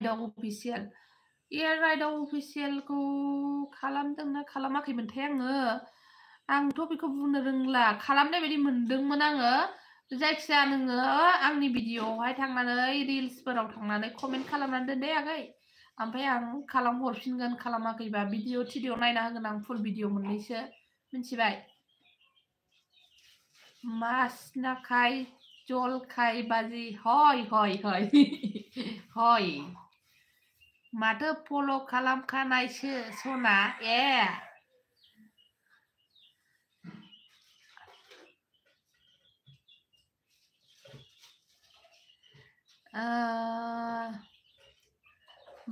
Raidao official Raidao अफिसियेलखौ खालामदोंना खालामाखैमोनथाय आंथ' बेखौ बुंनो रोंला खालामनाय बायदि मोनदोंमोन आङो जायखिजाया नोङो आंनि भिडिअआवहाय थांनानै रिल्सफोराव थांनानै कमेन्ट खालामनानै दोन दे आगै ओमफ्राय आं खालामहरफिनगोन खालामाखैबा भिडिअ थिडिअ नायना होगोन आं फुल भिडिअ मोननैसो मिथिबाय मास नाखाय जलखाय बाजि हय हय हय हय माथो फल' खालामखानायसो सना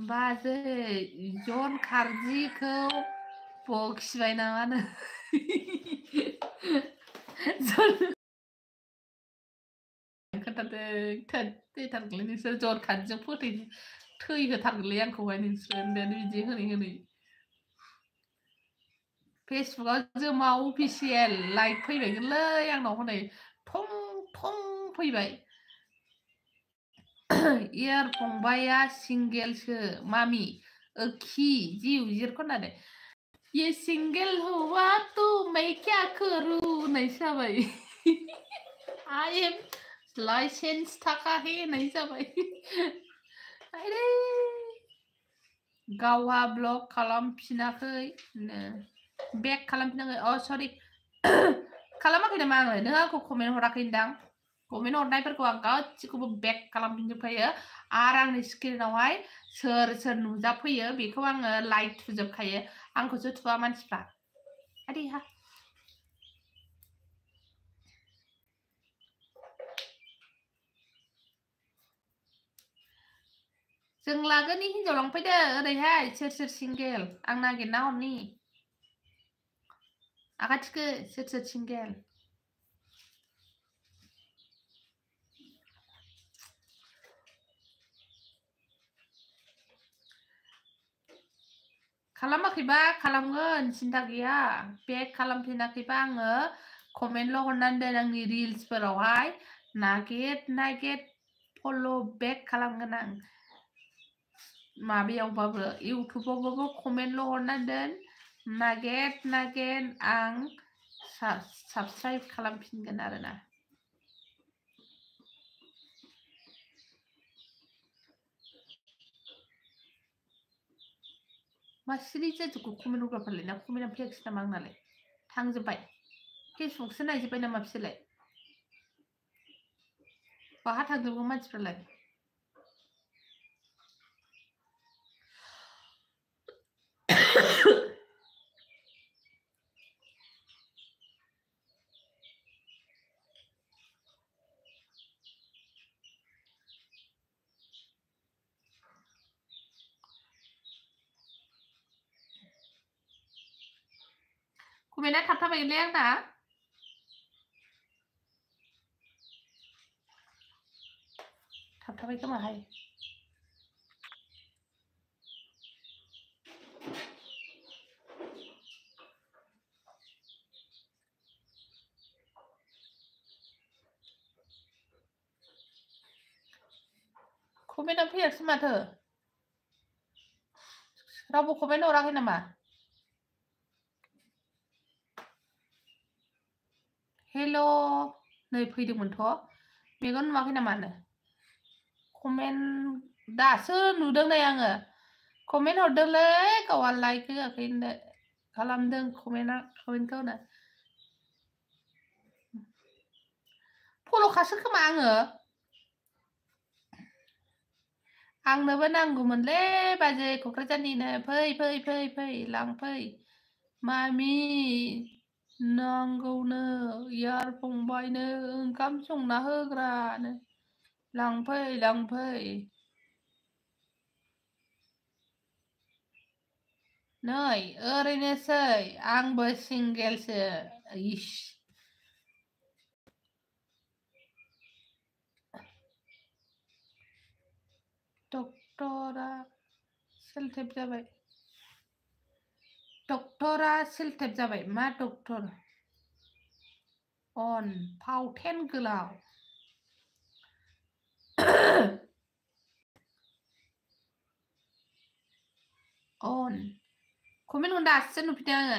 बाजै जन खारजिखौ बखिबाय नामानो खोन्थादों थैथारगोलै नोंसोर जन खारजिजों थैहोथारगोलै आंखौहाय नोंसोर बिदि होनै फेसबुकआव जोमा अफिसियेल लाइक फैबायगोनलै आंनाव हनै थं थं फैबाय इयार फंबाया सिंगेलसो मामि खि जिउ जिरखौ होननानै ये सिंगेल हुआ तो मैं क्या करूं होननाय जाबाय I am लाइसेन्स थाखाहे होननाय जाबाय गावहा ब्लग खालामफिनाखै बेक खालामफिनाखै सरि खालामाखै नामा आङो नों आंखौ कमेन्ट हराखै दां कमेन्ट हरनायफोरखौ आं गासिखौबो बेक खालामफिनजोबखायो आरो आंनि स्क्रिनावहाय सोर सोर नुजाफैयो बेखौ आङो लाइक थुजोबखायो आंखौसो थुवा मानसिफ्रा आदैहा जों लागोनि हिन्जाव लांफैदो ओरैहाय सोर सोर सिंगेल आं नागिरना हरनि आगाथिखो सोर सोर सिंगेल खालामाखैबा खालामगोन सिन्था गैया बेक खालामफिनाखैबा आङो कमेन्टल' हरनानै दोन आंनि रिल्सफोरावहाय नागिर फल' बेक खालामगोन आं माबायावबाबो इउटुबावबाबो कमेन्टल' हरनानै दोन नागिर आं साबस्क्राइब खालामफिनगोन आरोना मा सिरि जाजोबखो कमेन्ट हरग्राफोरालाय ना कमेन्टआ फैयाखिसै नामा आंनालाय थांजोब्बाय फेसबुकसो नायजोब्बाय नामा बिसोरलाय बाहा थांजोबगौ मानसिफ्रालाय कमेन्टआ थाबथाबायलै आंना थाबथाबाय खोमाहाय कमेन्टआ फैयाखिसै माथो रावबो कमेन्ट हराखै नामा हेल' नै फैदोंमोनथ' मेगन नुवाखै नामानो कमेन्ट दासो नुदों नै आङो कमेन्ट हरदोंलै गावहा लाइक होआखै खालामदों कमेन्टखौ फल'खासो खोमा आंनोबो नांगौमोनलै बाजै क'क्राझारनिनो फै लांफै मामि नांगौनो यार फंबायनो ओंखाम संना होग्रानो लांफै नै ओरैनोसै आंबो सिंगेलसो इस डक्टरा सेलटेप जाबाय मा डक्टर अन फावथेन गोलाव on कमेन्टखौ दासो नुफिनदों आङो